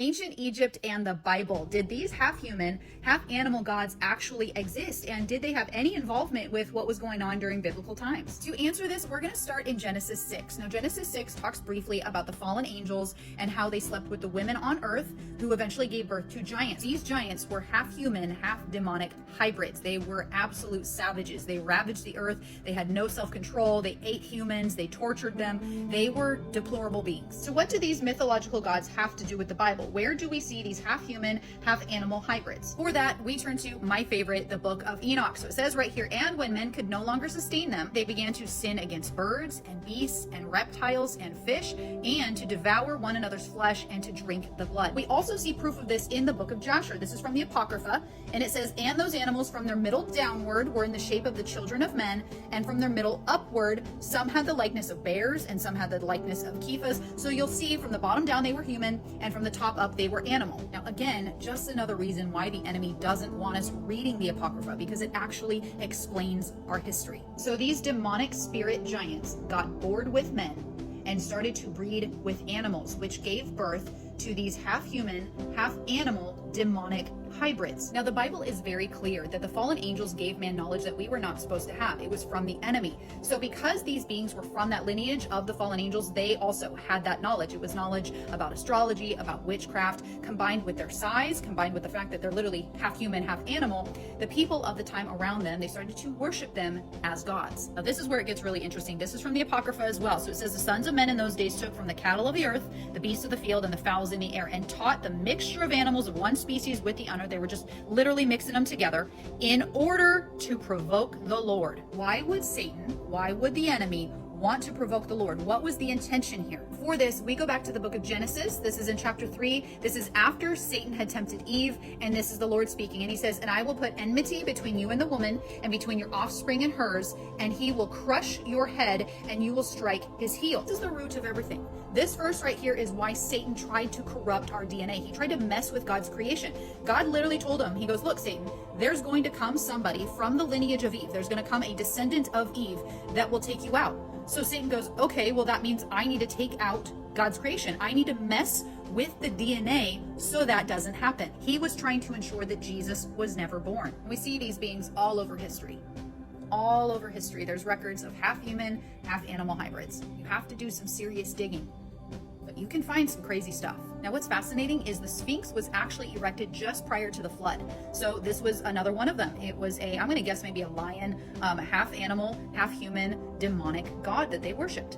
Ancient Egypt and the Bible. Did these half human, half animal gods actually exist? And did they have any involvement with what was going on during biblical times? To answer this, we're going to start in Genesis 6. Now, Genesis 6 talks briefly about the fallen angels and how they slept with the women on earth who eventually gave birth to giants. These giants were half human, half demonic hybrids. They were absolute savages. They ravaged the earth. They had no self-control. They ate humans. They tortured them. They were deplorable beings. So what do these mythological gods have to do with the Bible? Where do we see these half human, half animal hybrids? For that, we turn to my favorite, the book of Enoch. So it says right here, and when men could no longer sustain them, they began to sin against birds and beasts and reptiles and fish, and to devour one another's flesh and to drink the blood. We also see proof of this in the book of Jasher. This is from the Apocrypha, and it says, and those animals from their middle downward were in the shape of the children of men, and from their middle upward, some had the likeness of bears, and some had the likeness of kephas. So you'll see from the bottom down, they were human, and from the top up, they were animal. Now, again, just another reason why the enemy doesn't want us reading the Apocrypha, because it actually explains our history. So these demonic spirit giants got bored with men and started to breed with animals, which gave birth to these half human, half animal demonic hybrids. Now, the Bible is very clear that the fallen angels gave man knowledge that we were not supposed to have. It was from the enemy. So because these beings were from that lineage of the fallen angels, they also had that knowledge. It was knowledge about astrology, about witchcraft, combined with their size, combined with the fact that they're literally half human, half animal. The people of the time around them, they started to worship them as gods. Now, this is where it gets really interesting. This is from the Apocrypha as well. So it says, the sons of men in those days took from the cattle of the earth, the beasts of the field, and the fowls in the air, and taught the mixture of animals of one species with the other. They were just literally mixing them together in order to provoke the Lord. Why would Satan, why would the enemy want to provoke the Lord? What was the intention here? For this, we go back to the book of Genesis. This is in chapter 3. This is after Satan had tempted Eve, and this is the Lord speaking. And he says, and I will put enmity between you and the woman, and between your offspring and hers, and he will crush your head, and you will strike his heel. This is the root of everything. This verse right here is why Satan tried to corrupt our DNA. He tried to mess with God's creation. God literally told him, he goes, look, Satan, there's going to come somebody from the lineage of Eve. There's going to come a descendant of Eve that will take you out. So Satan goes, okay, well, that means I need to take out God's creation. I need to mess with the DNA so that doesn't happen. He was trying to ensure that Jesus was never born. We see these beings all over history. All over history. There's records of half human, half animal hybrids. You have to do some serious digging, but you can find some crazy stuff. Now, what's fascinating is the Sphinx was actually erected just prior to the flood. So this was another one of them. It was I'm going to guess maybe a lion, half animal, half human, demonic god that they worshipped.